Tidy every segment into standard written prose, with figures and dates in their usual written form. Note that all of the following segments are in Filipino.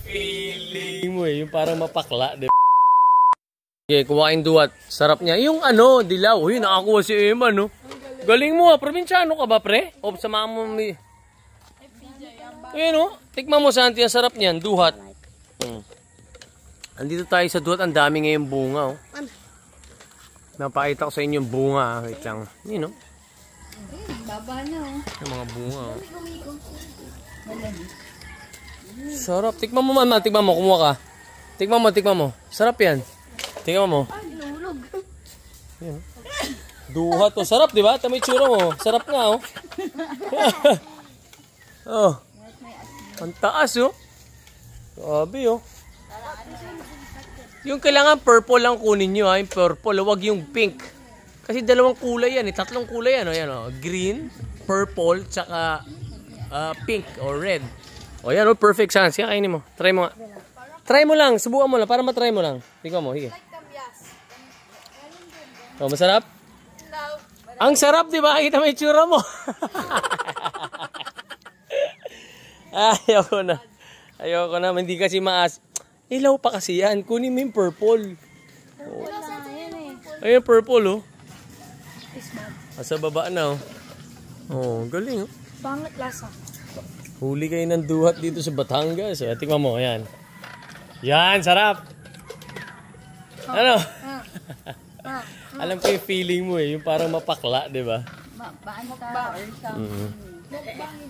Feeling mo yung parang mapakla, di ba? Okay, kuhain duwat. Sarap niya. Yung ano, dilaw. Uy, nakakuha si Emma, no? Galing mo, probinsyano ka ba, pre? O, sama mo may... Uy, no? Tikman mo, Santi, ang sarap niyan. Duhat. Andito tayo sa duhat. Ang dami ngayong bunga, oh. Napakita ko sa inyo yung bunga. Wait lang. Yun, no? Baba na, oh. Yung mga bunga, oh. Sarap. Tikman mo, mama. Tikman mo. Kumuha ka. Tikman mo, tikman mo. Sarap yan. Tingnan mo. Ay, nahulog. Yan. Duhat to. Sarap, di ba? Tama yung tsura mo. Sarap nga, oh. Oh. Ang taas, oh. Sabi, oh. Yung kailangan purple lang kunin nyo, ha. Yung purple. Huwag yung pink. Kasi dalawang kulay yan, eh. Tatlong kulay yan, oh. Yan, oh. Green, purple, tsaka pink or red. O, yan, oh. Perfect chance. Yan, kainin mo. Try mo nga. Try mo lang. Subukan mo lang. Para matry mo lang. Tingnan mo. Sige. Oh, masarap? Ang sarap, di ba? Kita mo yung tsura mo. Ayoko na. Ayoko na. Hindi kasi maas. Ilaw pa kasi yan. Kunin mo yung purple. Oh. Ayun, purple, oh. Sa baba na, oh. Oh, galing, oh. Pangit lasa. Huli kayo ng duhat dito sa Batangas. Tingnan mo, ayan. Yan, sarap. Ano? Alam ko yung feeling mo, eh. Yung parang mapakla, di ba? Mukbang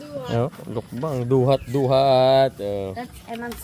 duhat. Lukbang, duhat. That's Eman's